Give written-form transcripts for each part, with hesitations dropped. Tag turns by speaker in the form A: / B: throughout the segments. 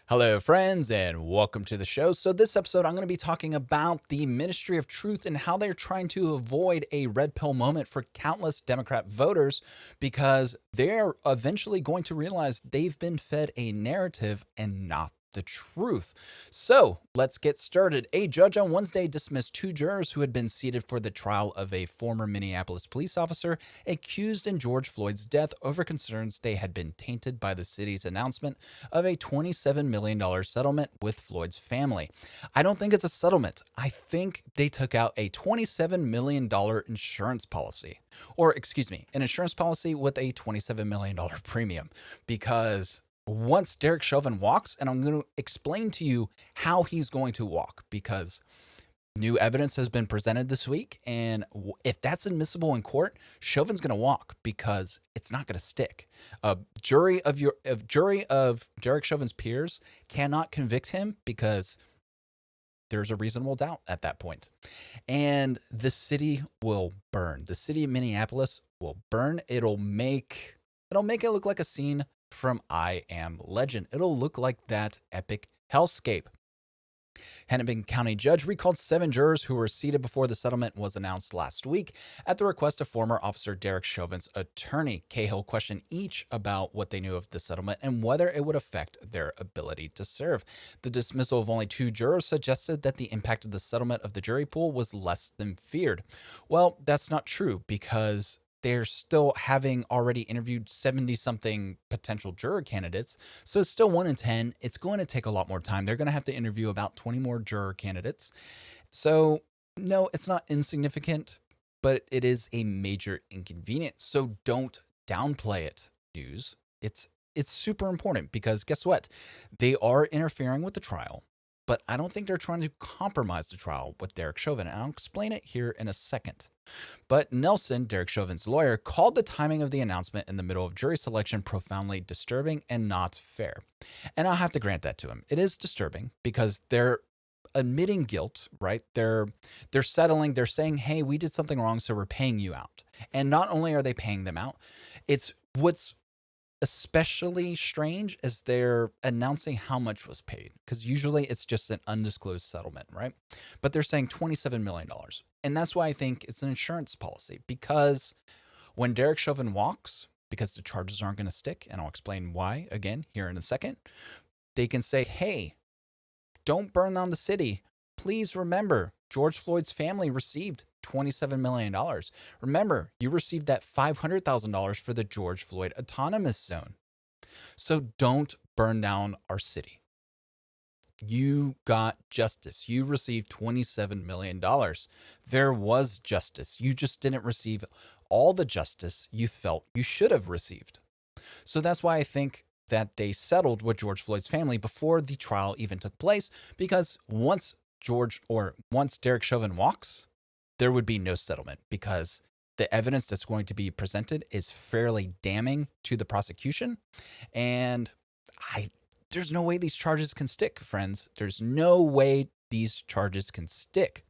A: Hello, friends, and welcome to the show. So, this episode, I'm going to be talking about the Ministry of Truth and how they're trying to avoid a red pill moment for countless Democrat voters because they're eventually going to realize they've been fed a narrative and not the truth. So let's get started. A judge on Wednesday dismissed two jurors who had been seated for the trial of a former Minneapolis police officer accused in George Floyd's death over concerns they had been tainted by the city's announcement of a $27 million settlement with Floyd's family. I don't think it's a settlement. I think they took out a $27 million insurance policy. Or, excuse me, an insurance policy with a $27 million premium because once Derek Chauvin walks, and I'm going to explain to you how he's going to walk because new evidence has been presented this week. And if that's admissible in court, Chauvin's going to walk because it's not going to stick. A jury of Derek Chauvin's peers cannot convict him because there's a reasonable doubt at that point. And the city will burn. The city of Minneapolis will burn. It'll make it look like a scene from I Am Legend. It'll look like that epic hellscape. Hennepin County judge recalled 7 jurors who were seated before the settlement was announced last week at the request of former officer Derek Chauvin's attorney. Cahill questioned each about what they knew of the settlement and whether it would affect their ability to serve. The dismissal of only 2 jurors suggested that the impact of the settlement of the jury pool was less than feared. Well, that's not true because they're still having already interviewed 70-something potential juror candidates. So it's still 1 in 10. It's going to take a lot more time. They're going to have to interview about 20 more juror candidates. So no, it's not insignificant, but it is a major inconvenience. So don't downplay it, news. It's super important because guess what? They are interfering with the trial, but I don't think they're trying to compromise the trial with Derek Chauvin. And I'll explain it here in a second. But Nelson, Derek Chauvin's lawyer, called the timing of the announcement in the middle of jury selection profoundly disturbing and not fair. And I'll have to grant that to him. It is disturbing because they're admitting guilt, right? They're settling, they're saying, "Hey, we did something wrong, so we're paying you out." And not only are they paying them out, it's what's especially strange is they're announcing how much was paid because usually it's just an undisclosed settlement, right? But they're saying $27 million. And that's why I think it's an insurance policy because when Derek Chauvin walks, because the charges aren't going to stick, and I'll explain why again here in a second, they can say, "Hey, don't burn down the city. Please remember, George Floyd's family received $27 million. Remember, you received that $500,000 for the George Floyd Autonomous Zone. So don't burn down our city. You got justice. You received $27 million. There was justice. You just didn't receive all the justice you felt you should have received." So that's why I think that they settled with George Floyd's family before the trial even took place, because once Derek Chauvin walks, there would be no settlement because the evidence that's going to be presented is fairly damning to the prosecution. And there's no way these charges can stick, friends. There's no way these charges can stick.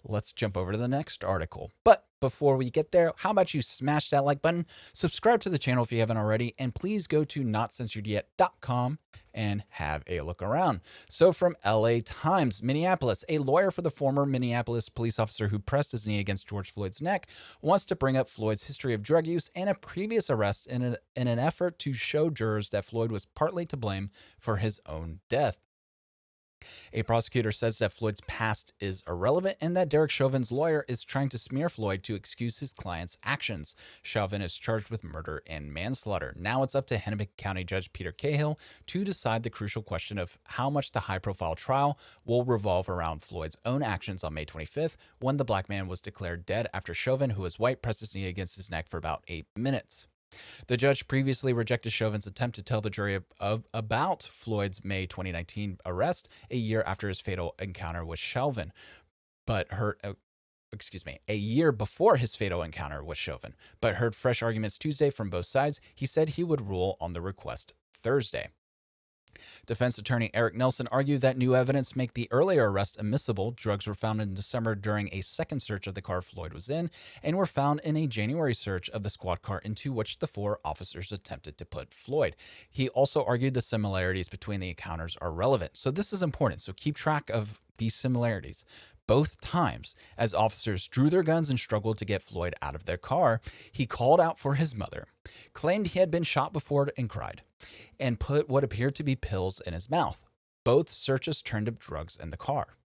A: Let's jump over to the next article. But before we get there, how about you smash that like button, subscribe to the channel if you haven't already, and please go to notcensoredyet.com and have a look around. So from LA Times, Minneapolis, a lawyer for the former Minneapolis police officer who pressed his knee against George Floyd's neck wants to bring up Floyd's history of drug use and a previous arrest in an effort to show jurors that Floyd was partly to blame for his own death. A prosecutor says that Floyd's past is irrelevant and that Derek Chauvin's lawyer is trying to smear Floyd to excuse his client's actions. Chauvin is charged with murder and manslaughter. Now it's up to Hennepin County Judge Peter Cahill to decide the crucial question of how much the high-profile trial will revolve around Floyd's own actions on May 25th when the black man was declared dead after Chauvin, who was white, pressed his knee against his neck for about 8 minutes. The judge previously rejected Chauvin's attempt to tell the jury about Floyd's May 2019 arrest a year after his fatal encounter with Chauvin, a year before his fatal encounter with Chauvin, but heard fresh arguments Tuesday from both sides. He said he would rule on the request Thursday. Defense attorney Eric Nelson argued that new evidence make the earlier arrest admissible. Drugs were found in December during a second search of the car Floyd was in and were found in a January search of the squad car into which the 4 officers attempted to put Floyd. He also argued the similarities between the encounters are relevant. So this is important. So keep track of these similarities. Both times, as officers drew their guns and struggled to get Floyd out of their car, he called out for his mother, claimed he had been shot before and cried, and put what appeared to be pills in his mouth. Both searches turned up drugs in the car.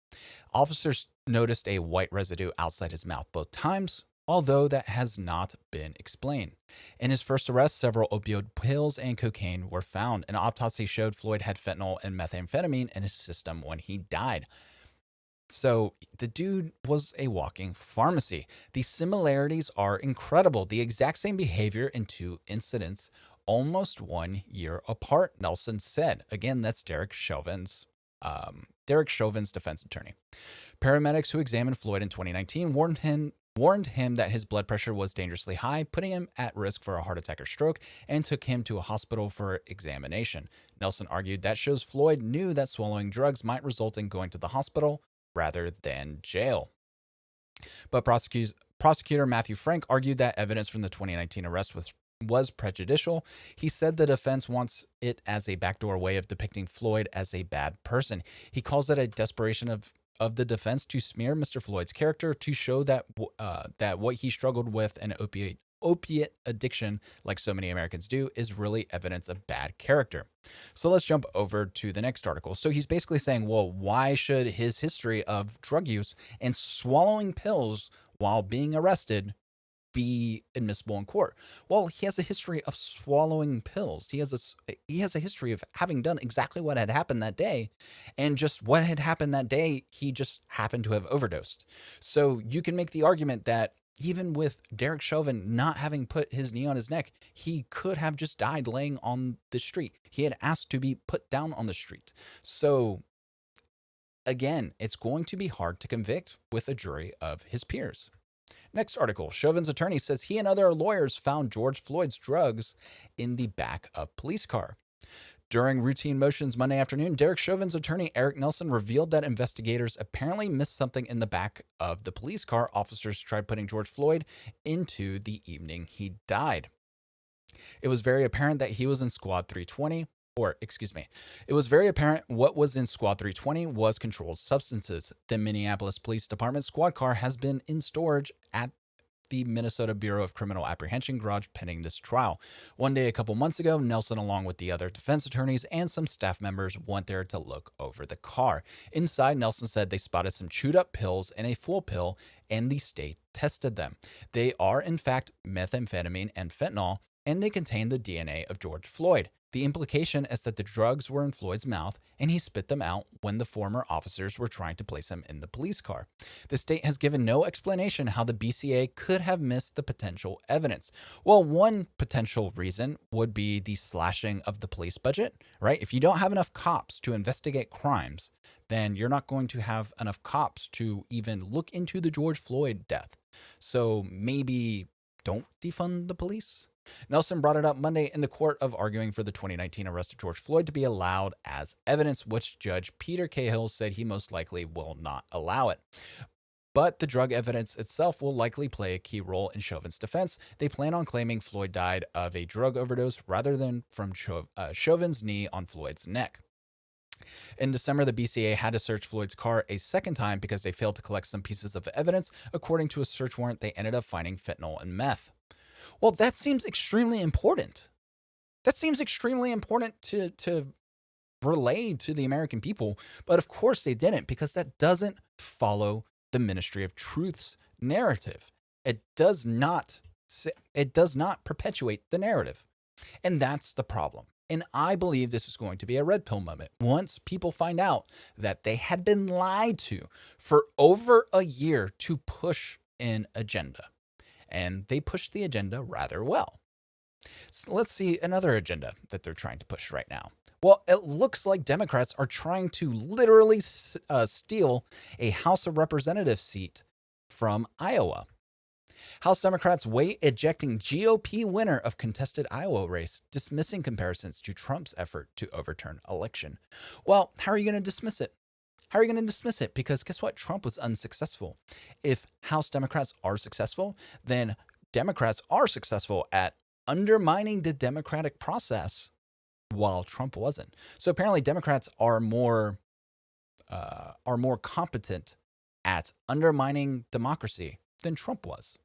A: Officers noticed a white residue outside his mouth both times, although that has not been explained. In his first arrest, several opioid pills and cocaine were found. An autopsy showed Floyd had fentanyl and methamphetamine in his system when he died. So the dude was a walking pharmacy. The similarities are incredible. The exact same behavior in 2 incidents, almost 1 year apart, Nelson said. Again, that's Derek Chauvin's defense attorney. Paramedics who examined Floyd in 2019 warned him that his blood pressure was dangerously high, putting him at risk for a heart attack or stroke, and took him to a hospital for examination. Nelson argued that shows Floyd knew that swallowing drugs might result in going to the hospital rather than jail. But prosecutor Matthew Frank argued that evidence from the 2019 arrest was prejudicial. He said the defense wants it as a backdoor way of depicting Floyd as a bad person. He calls it a desperation of the defense to smear Mr. Floyd's character, to show that what he struggled with, an opiate addiction, like so many Americans do, is really evidence of bad character. So let's jump over to the next article. So he's basically saying, well, why should his history of drug use and swallowing pills while being arrested be admissible in court? Well, he has a history of swallowing pills. He has a history of having done exactly what had happened that day, and just what had happened that day, he just happened to have overdosed. So you can make the argument that even with Derek Chauvin not having put his knee on his neck, he could have just died laying on the street. He had asked to be put down on the street. So again, it's going to be hard to convict with a jury of his peers. Next article, Chauvin's attorney says he and other lawyers found George Floyd's drugs in the back of police car. During routine motions Monday afternoon, Derek Chauvin's attorney Eric Nelson revealed that investigators apparently missed something in the back of the police car officers tried putting George Floyd into the evening he died. It was very apparent that he was in Squad 320, it was very apparent what was in Squad 320 was controlled substances. The Minneapolis Police Department squad car has been in storage at the Minnesota Bureau of Criminal Apprehension garage pending this trial. One day a couple months ago, Nelson, along with the other defense attorneys and some staff members, went there to look over the car. Inside, Nelson said they spotted some chewed up pills and a full pill, and the state tested them. They are, in fact, methamphetamine and fentanyl, and they contain the DNA of George Floyd. The implication is that the drugs were in Floyd's mouth, and he spit them out when the former officers were trying to place him in the police car. The state has given no explanation how the BCA could have missed the potential evidence. Well, one potential reason would be the slashing of the police budget, right? If you don't have enough cops to investigate crimes, then you're not going to have enough cops to even look into the George Floyd death. So maybe don't defund the police? Nelson brought it up Monday in the court of arguing for the 2019 arrest of George Floyd to be allowed as evidence, which Judge Peter Cahill said he most likely will not allow it. But the drug evidence itself will likely play a key role in Chauvin's defense. They plan on claiming Floyd died of a drug overdose rather than from Chauvin's knee on Floyd's neck. In December, the BCA had to search Floyd's car a second time because they failed to collect some pieces of evidence. According to a search warrant, they ended up finding fentanyl and meth. Well, that seems extremely important. That seems extremely important to relay to the American people. But of course they didn't, because that doesn't follow the Ministry of Truth's narrative. It does not perpetuate the narrative. And that's the problem. And I believe this is going to be a red pill moment. Once people find out that they had been lied to for over a year to push an agenda. And they pushed the agenda rather well. So let's see another agenda that they're trying to push right now. Well, it looks like Democrats are trying to literally steal a House of Representatives seat from Iowa. House Democrats weigh ejecting GOP winner of contested Iowa race, dismissing comparisons to Trump's effort to overturn election. Well, how are you going to dismiss it? How are you going to dismiss it? Because guess what? Trump was unsuccessful. If House Democrats are successful, then Democrats are successful at undermining the democratic process while Trump wasn't. So apparently Democrats are more competent at undermining democracy than Trump was.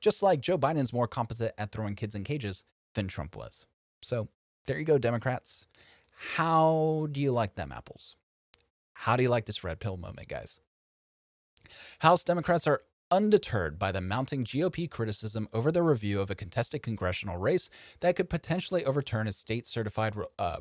A: Just like Joe Biden's more competent at throwing kids in cages than Trump was. So there you go, Democrats. How do you like them apples? How do you like this red pill moment, guys? House Democrats are undeterred by the mounting GOP criticism over the review of a contested congressional race that could potentially overturn a state-certified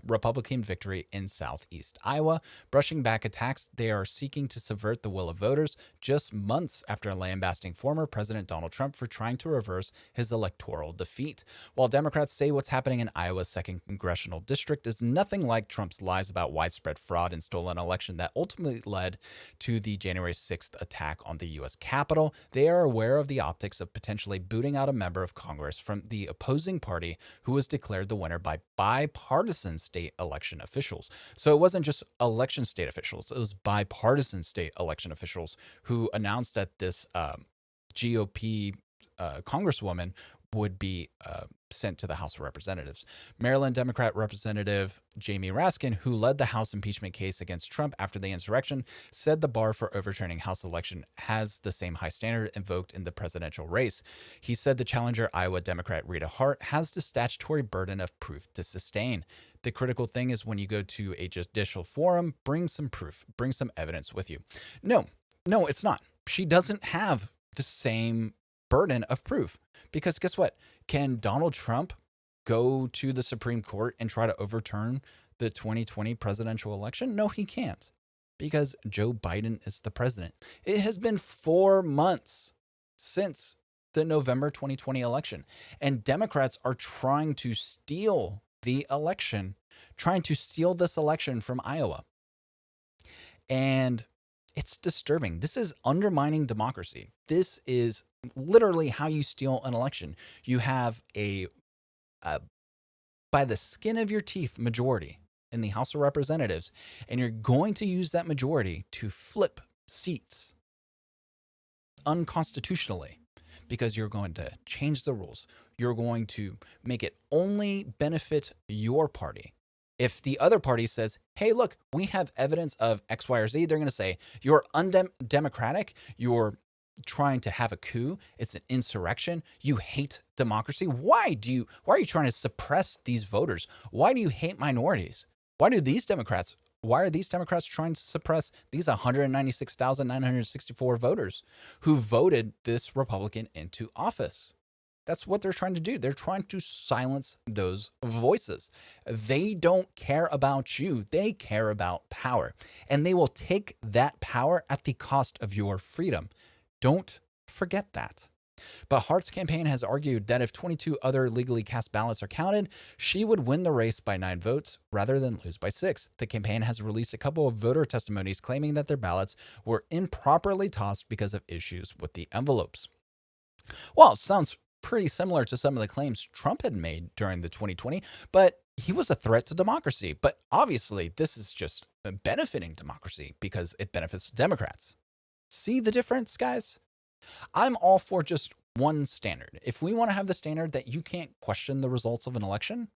A: Republican victory in southeast Iowa, brushing back attacks they are seeking to subvert the will of voters just months after lambasting former President Donald Trump for trying to reverse his electoral defeat. While Democrats say what's happening in Iowa's 2nd congressional district is nothing like Trump's lies about widespread fraud and stolen election that ultimately led to the January 6th attack on the U.S. Capitol, they are aware of the optics of potentially booting out a member of Congress from the opposing party who was declared the winner by bipartisan state election officials. So it wasn't just election state officials, it was bipartisan state election officials who announced that this GOP congresswoman would be sent to the House of Representatives. Maryland Democrat Representative Jamie Raskin, who led the House impeachment case against Trump after the insurrection, said the bar for overturning House election has the same high standard invoked in the presidential race. He said the challenger, Iowa Democrat Rita Hart, has the statutory burden of proof to sustain. The critical thing is when you go to a judicial forum, bring some proof, bring some evidence with you. No, it's not. She doesn't have the same burden of proof. Because guess what? Can Donald Trump go to the Supreme Court and try to overturn the 2020 presidential election? No, he can't. Because Joe Biden is the president. It has been 4 months since the November 2020 election. And Democrats are trying to steal the election, trying to steal this election from Iowa. And it's disturbing. This is undermining democracy. This is literally how you steal an election. You have a by the skin of your teeth majority in the House of Representatives, and you're going to use that majority to flip seats unconstitutionally because you're going to change the rules. You're going to make it only benefit your party. If the other party says, hey, look, we have evidence of X, Y, or Z, they're going to say, you're undemocratic, you're trying to have a coup, it's an insurrection, you hate democracy. Why are you trying to suppress these voters? Why do you hate minorities? Why are these Democrats trying to suppress these 196,964 voters who voted this Republican into office? That's what they're trying to do. They're trying to silence those voices. They don't care about you. They care about power. And they will take that power at the cost of your freedom. Don't forget that. But Harts' campaign has argued that if 22 other legally cast ballots are counted, she would win the race by 9 votes rather than lose by 6. The campaign has released a couple of voter testimonies claiming that their ballots were improperly tossed because of issues with the envelopes. Well, it sounds pretty similar to some of the claims Trump had made during the 2020, but he was a threat to democracy. But obviously, this is just benefiting democracy because it benefits Democrats. See the difference, guys? I'm all for just one standard. If we want to have the standard that you can't question the results of an election,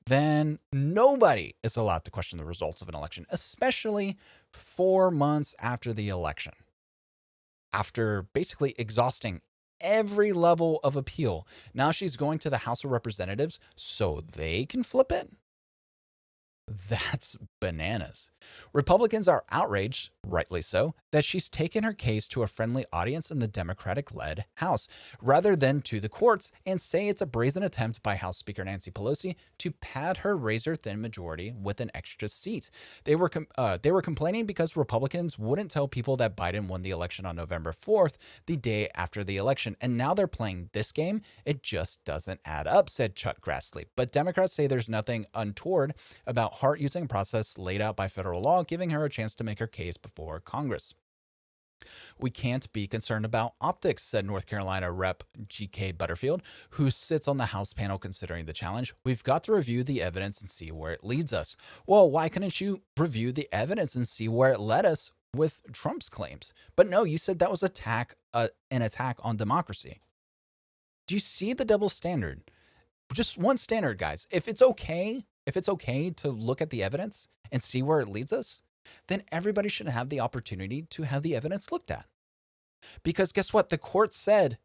A: then nobody is allowed to question the results of an election, especially 4 months after the election. After basically exhausting every level of appeal, now she's going to the House of Representatives so they can flip it? That's bananas. Republicans are outraged, rightly so, that she's taken her case to a friendly audience in the Democratic-led House, rather than to the courts, and say it's a brazen attempt by House Speaker Nancy Pelosi to pad her razor-thin majority with an extra seat. They were complaining because Republicans wouldn't tell people that Biden won the election on November 4th, the day after the election, and now they're playing this game. It just doesn't add up, said Chuck Grassley. But Democrats say there's nothing untoward about Hart using a process laid out by federal law, giving her a chance to make her case before Congress. We can't be concerned about optics, said North Carolina Rep. G.K. Butterfield, who sits on the House panel considering the challenge. We've got to review the evidence and see where it leads us. Well, why couldn't you review the evidence and see where it led us with Trump's claims? But no, you said that was an attack on democracy. Do you see the double standard? Just one standard, guys. If it's okay to look at the evidence and see where it leads us, then everybody should have the opportunity to have the evidence looked at. Because guess what? The court said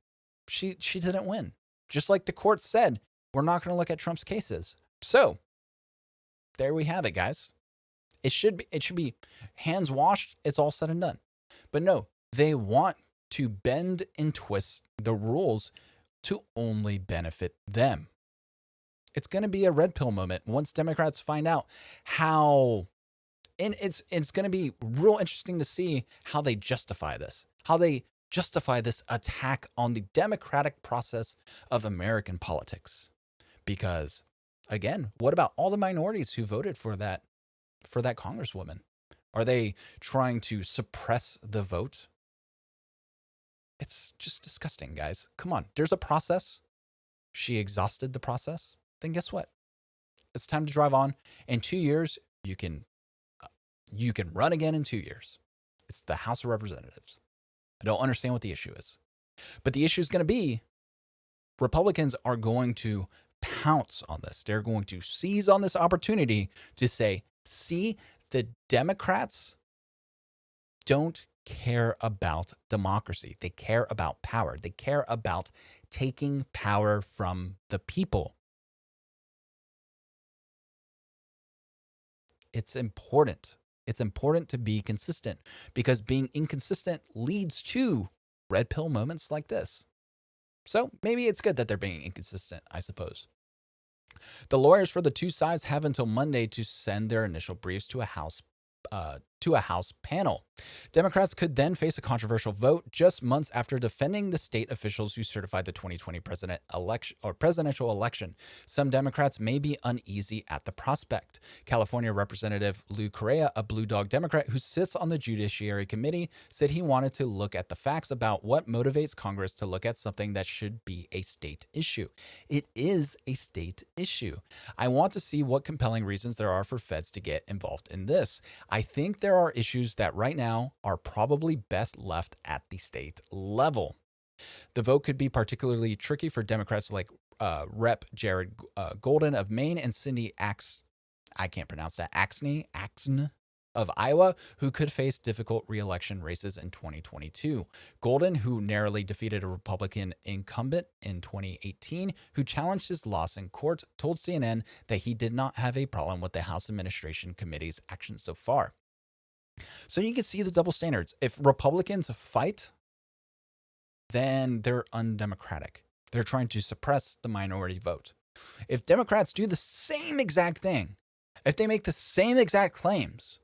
A: she didn't win. Just like the court said, we're not going to look at Trump's cases. So there we have it, guys. It should be hands washed. It's all said and done. But no, they want to bend and twist the rules to only benefit them. It's going to be a red pill moment once Democrats find out how, and it's going to be real interesting to see how they justify this, attack on the democratic process of American politics. Because again, what about all the minorities who voted for that congresswoman? Are they trying to suppress the vote? It's just disgusting, guys. Come on. There's a process. She exhausted the process. Then guess what? It's time to drive on. In 2 years, you can run again in 2 years. It's the House of Representatives. I don't understand what the issue is. But the issue is going to be Republicans are going to pounce on this. They're going to seize on this opportunity to say, see, the Democrats don't care about democracy. They care about power. They care about taking power from the people. It's important. It's important to be consistent because being inconsistent leads to red pill moments like this. So maybe it's good that they're being inconsistent, I suppose. The lawyers for the two sides have until Monday to send their initial briefs to a House panel. Democrats could then face a controversial vote just months after defending the state officials who certified the 2020 presidential election. Some Democrats may be uneasy at the prospect. California Representative Lou Correa, a Blue Dog Democrat who sits on the Judiciary Committee, said he wanted to look at the facts about what motivates Congress to look at something that should be a state issue. It is a state issue. I want to see what compelling reasons there are for feds to get involved in this. I think there are issues that right now are probably best left at the state level. The vote could be particularly tricky for Democrats like Rep. Jared Golden of Maine and Cindy Axne of Iowa, who could face difficult re-election races in 2022. Golden, who narrowly defeated a Republican incumbent in 2018, who challenged his loss in court, told CNN that he did not have a problem with the House Administration Committee's actions so far. So you can see the double standards. If Republicans fight, then they're undemocratic. They're trying to suppress the minority vote. If Democrats do the same exact thing, if they make the same exact claims,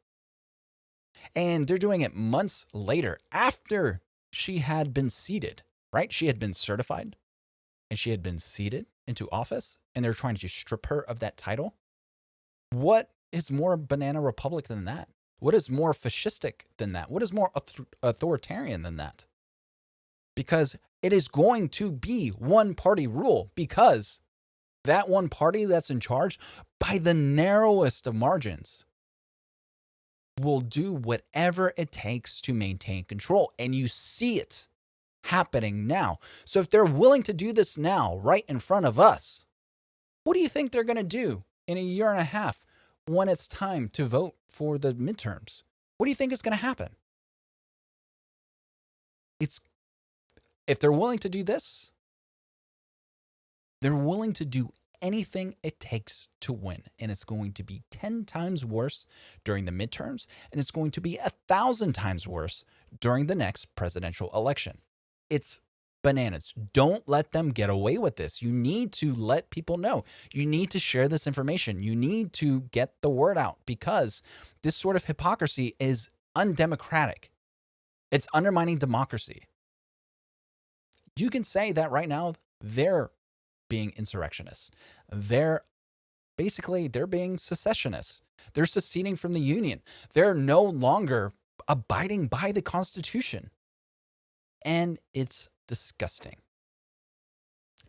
A: and they're doing it months later after she had been seated, right? She had been certified and she had been seated into office, and they're trying to strip her of that title. What is more banana republic than that? What is more fascistic than that? What is more authoritarian than that? Because it is going to be one party rule, because that one party that's in charge, by the narrowest of margins, will do whatever it takes to maintain control. And you see it happening now. So if they're willing to do this now, right in front of us, what do you think they're going to do in a year and a half when it's time to vote for the midterms? What do you think is going to happen? If they're willing to do this, they're willing to do anything it takes to win. And it's going to be 10 times worse during the midterms, and it's going to be 1,000 times worse during the next presidential election. It's bananas. Don't let them get away with this. You need to let people know. You need to share this information. You need to get the word out, because this sort of hypocrisy is undemocratic. It's undermining democracy. You can say that right now they're being insurrectionists. They're being secessionists. They're seceding from the Union. They're no longer abiding by the Constitution. And it's disgusting.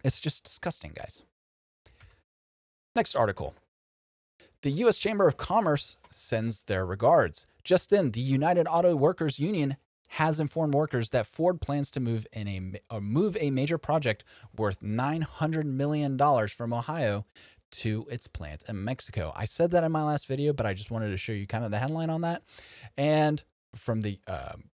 A: It's just disgusting, guys. Next article. The U.S. Chamber of Commerce sends their regards. Just in, the United Auto Workers Union has informed workers that Ford plans to move a major project worth $900 million from Ohio to its plant in Mexico. I said that in my last video, but I just wanted to show you kind of the headline on that. And from the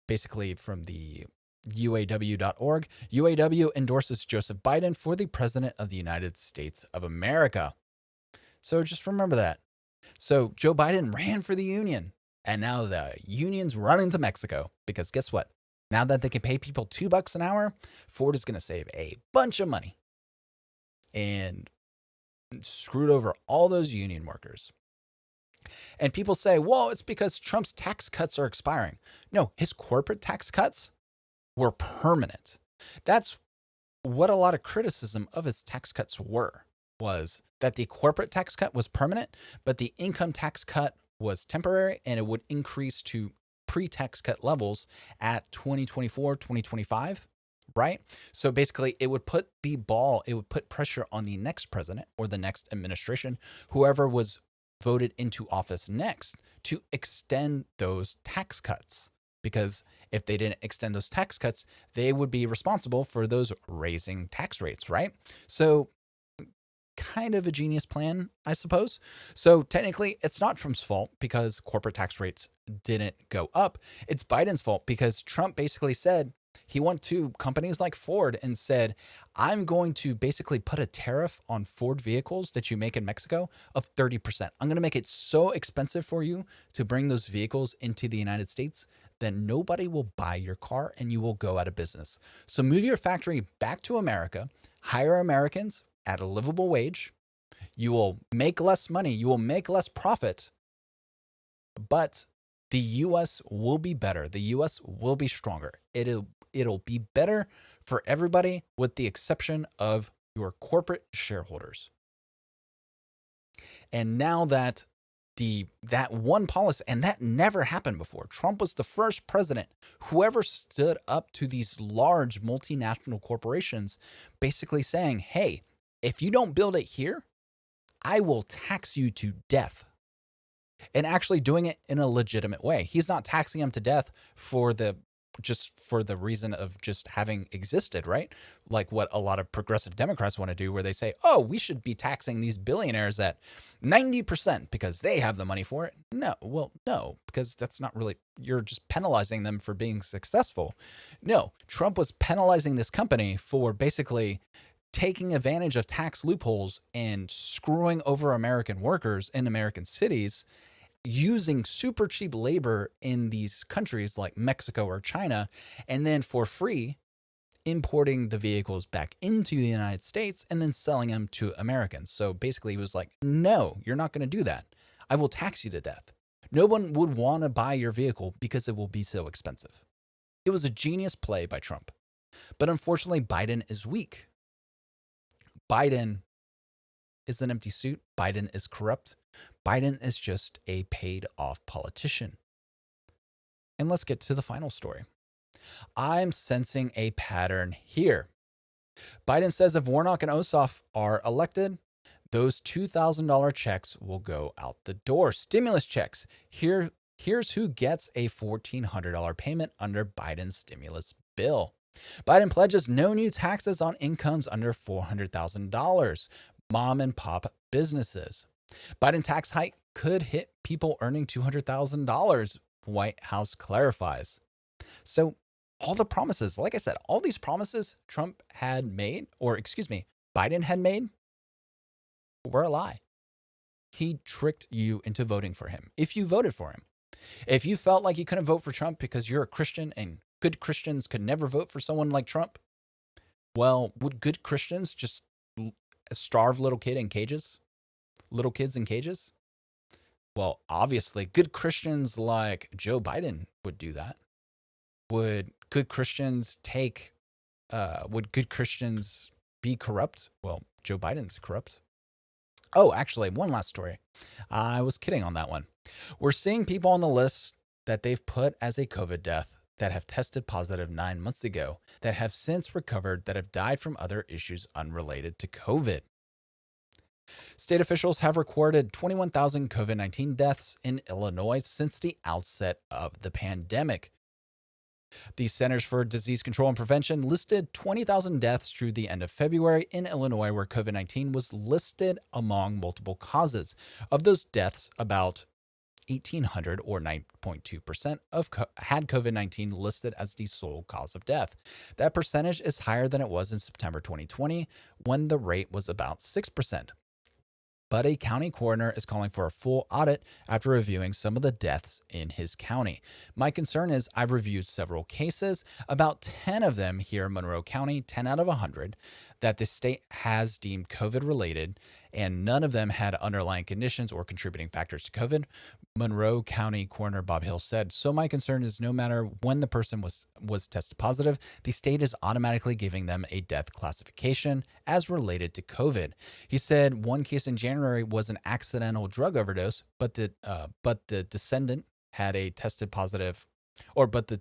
A: basically from the UAW.org, UAW endorses Joseph Biden for the President of the United States of America. So just remember that. So Joe Biden ran for the union, and now the union's running to Mexico because guess what? Now that they can pay people $2 an hour, Ford is going to save a bunch of money and screwed over all those union workers. And people say, well, it's because Trump's tax cuts are expiring. No, his corporate tax cuts were permanent. That's what a lot of criticism of his tax cuts was that the corporate tax cut was permanent, but the income tax cut was temporary, and it would increase to pre-tax cut levels at 2024, 2025, right? So basically it would put pressure on the next president or the next administration, whoever was voted into office next, to extend those tax cuts. Because if they didn't extend those tax cuts, they would be responsible for those raising tax rates, right? So kind of a genius plan, I suppose. So technically, it's not Trump's fault because corporate tax rates didn't go up. It's Biden's fault because Trump basically said he went to companies like Ford and said, I'm going to basically put a tariff on Ford vehicles that you make in Mexico of 30%. I'm going to make it so expensive for you to bring those vehicles into the United States that nobody will buy your car and you will go out of business. So move your factory back to America, hire Americans at a livable wage. You will make less money. You will make less profit, but the U.S. will be better. The U.S. will be stronger. It'll be better for everybody with the exception of your corporate shareholders. And now that that one policy, and that never happened before. Trump was the first president who ever stood up to these large multinational corporations, basically saying, hey, if you don't build it here, I will tax you to death. And actually doing it in a legitimate way. He's not taxing them to death for the reason of just having existed, right? Like what a lot of progressive Democrats want to do, where they say, oh, we should be taxing these billionaires at 90% because they have the money for it. No, because that's not really, you're just penalizing them for being successful. No, Trump was penalizing this company for basically taking advantage of tax loopholes and screwing over American workers in American cities, using super cheap labor in these countries like Mexico or China, and then for free importing the vehicles back into the United States and then selling them to Americans. So basically he was like, no, you're not going to do that. I will tax you to death. No one would want to buy your vehicle because it will be so expensive. It was a genius play by Trump. But unfortunately, Biden is weak. Biden is an empty suit. Biden is corrupt. Biden is just a paid off politician. And let's get to the final story. I'm sensing a pattern here. Biden says if Warnock and Ossoff are elected, those $2,000 checks will go out the door. Stimulus checks. Here's who gets a $1,400 payment under Biden's stimulus bill. Biden pledges no new taxes on incomes under $400,000. Mom and pop businesses. Biden tax hike could hit people earning $200,000, White House clarifies. So all the promises, like I said, all these promises Biden had made, were a lie. He tricked you into voting for him. If you voted for him, if you felt like you couldn't vote for Trump because you're a Christian and good Christians could never vote for someone like Trump, well, would good Christians just starve little kids in cages? Well, obviously, good Christians like Joe Biden would do that. Would good Christians be corrupt? Well, Joe Biden's corrupt. Oh, actually, one last story. I was kidding on that one. We're seeing people on the list that they've put as a COVID death that have tested positive 9 months ago that have since recovered that have died from other issues unrelated to COVID. State officials have recorded 21,000 COVID 19 deaths in Illinois since the outset of the pandemic. The Centers for Disease Control and Prevention listed 20,000 deaths through the end of February in Illinois, where COVID 19 was listed among multiple causes. Of those deaths, about 1,800 or 9.2% had COVID 19 listed as the sole cause of death. That percentage is higher than it was in September 2020, when the rate was about 6%. But a county coroner is calling for a full audit after reviewing some of the deaths in his county. My concern is I've reviewed several cases, about 10 of them here in Monroe County, 10 out of 100, that the state has deemed COVID related, and none of them had underlying conditions or contributing factors to COVID. Monroe County Coroner Bob Hill said, "So my concern is no matter when the person was tested positive, the state is automatically giving them a death classification as related to COVID." He said one case in January was an accidental drug overdose, but the descendant had a tested positive, but the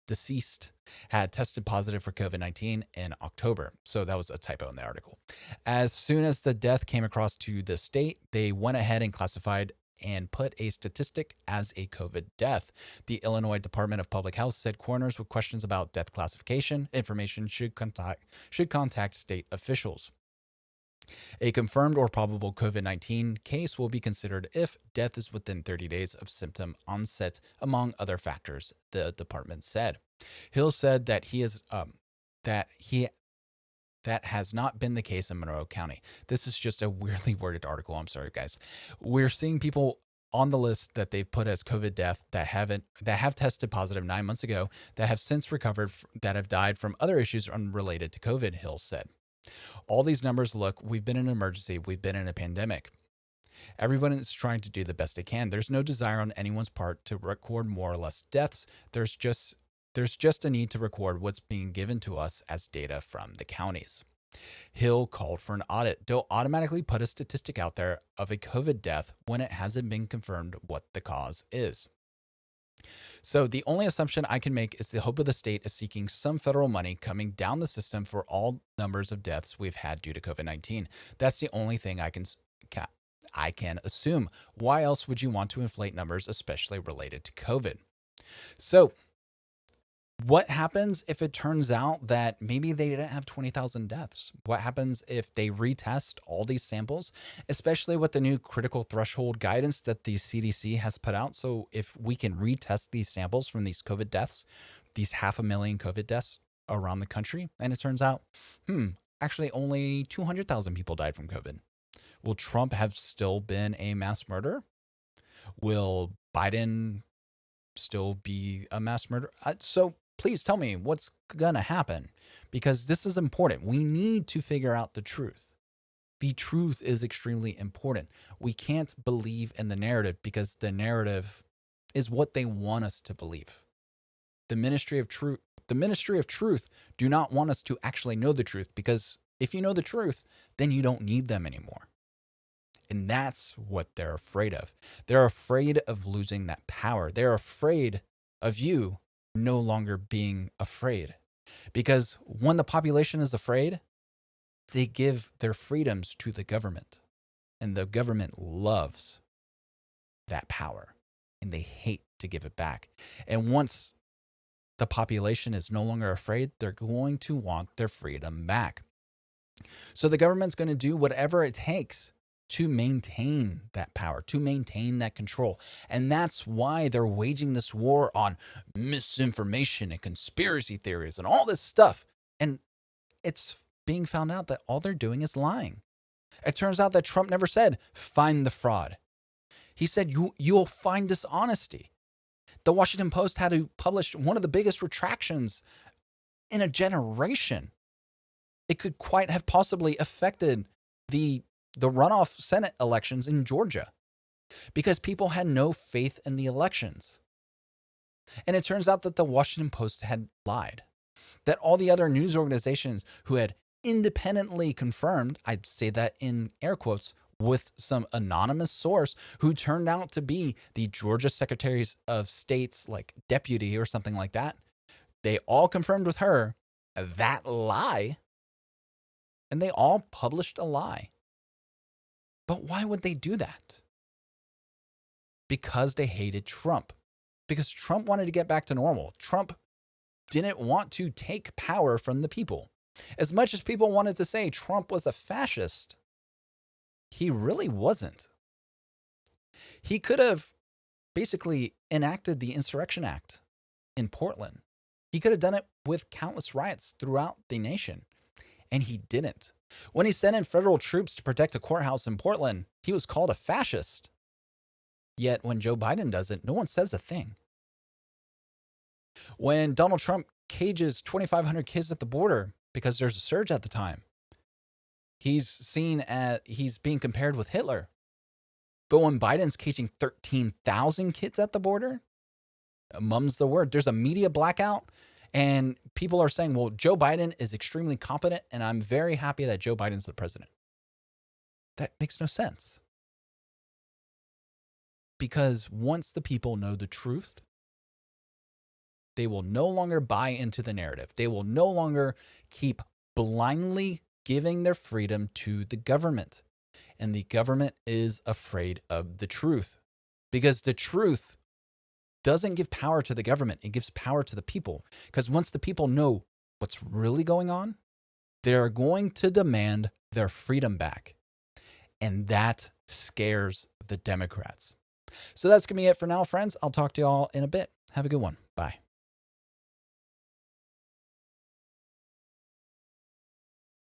A: deceased had tested positive for COVID-19 in October. So that was a typo in the article. As soon as the death came across to the state, they went ahead and classified and put a statistic as a COVID death. The Illinois Department of Public Health said coroners with questions about death classification information should contact state officials. A confirmed or probable COVID-19 case will be considered if death is within 30 days of symptom onset, among other factors, the department said. Hill said that that has not been the case in Monroe County. This is just a weirdly worded article. I'm sorry, guys. We're seeing people on the list that they've put as COVID death that have tested positive 9 months ago, that have since recovered, that have died from other issues unrelated to COVID, Hill said. All these numbers look, we've been in an emergency, we've been in a pandemic. Everyone is trying to do the best they can. There's no desire on anyone's part to record more or less deaths. There's just a need to record what's being given to us as data from the counties. Hill called for an audit. They'll automatically put a statistic out there of a COVID death when it hasn't been confirmed what the cause is. So the only assumption I can make is the hope of the state is seeking some federal money coming down the system for all numbers of deaths we've had due to COVID-19. That's the only thing I can assume. Why else would you want to inflate numbers, especially related to COVID? So what happens if it turns out that maybe they didn't have 20,000 deaths? What happens if they retest all these samples, especially with the new critical threshold guidance that the CDC has put out? So if we can retest these samples from these COVID deaths, these 500,000 COVID deaths around the country, and it turns out, actually only 200,000 people died from COVID. Will Trump have still been a mass murderer? Will Biden still be a mass murderer? So please tell me what's going to happen, because this is important. We need to figure out the truth. The truth is extremely important. We can't believe in the narrative because the narrative is what they want us to believe. The Ministry of Truth do not want us to actually know the truth, because if you know the truth, then you don't need them anymore. And that's what they're afraid of. They're afraid of losing that power. They're afraid of you no longer being afraid. Because when the population is afraid, they give their freedoms to the government. And the government loves that power. And they hate to give it back. And once the population is no longer afraid, they're going to want their freedom back. So the government's going to do whatever it takes to maintain that power, to maintain that control. And that's why they're waging this war on misinformation and conspiracy theories and all this stuff. And it's being found out that all they're doing is lying. It turns out that Trump never said, find the fraud. He said, you'll find dishonesty. The Washington Post had to publish one of the biggest retractions in a generation. It could quite have possibly affected the runoff Senate elections in Georgia, because people had no faith in the elections. And it turns out that the Washington Post had lied, that all the other news organizations who had independently confirmed, I'd say that in air quotes, with some anonymous source who turned out to be the Georgia Secretary of State's like deputy or something like that. They all confirmed with her that lie, and they all published a lie. But why would they do that? Because they hated Trump. Because Trump wanted to get back to normal. Trump didn't want to take power from the people. As much as people wanted to say Trump was a fascist, he really wasn't. He could have basically enacted the Insurrection Act in Portland. He could have done it with countless riots throughout the nation, and he didn't. When he sent in federal troops to protect a courthouse in Portland, he was called a fascist. Yet when Joe Biden does it, no one says a thing. When Donald Trump cages 2,500 kids at the border because there's a surge at the time, he's being compared with Hitler. But when Biden's caging 13,000 kids at the border, mum's the word. There's a media blackout, and people are saying, well, Joe Biden is extremely competent, and I'm very happy that Joe Biden's the president. That makes no sense. Because once the people know the truth, they will no longer buy into the narrative. They will no longer keep blindly giving their freedom to the government. And the government is afraid of the truth, because the truth doesn't give power to the government. It gives power to the people. Because once the people know what's really going on, they're going to demand their freedom back. And that scares the Democrats. So that's going to be it for now, friends. I'll talk to y'all in a bit. Have a good one. Bye.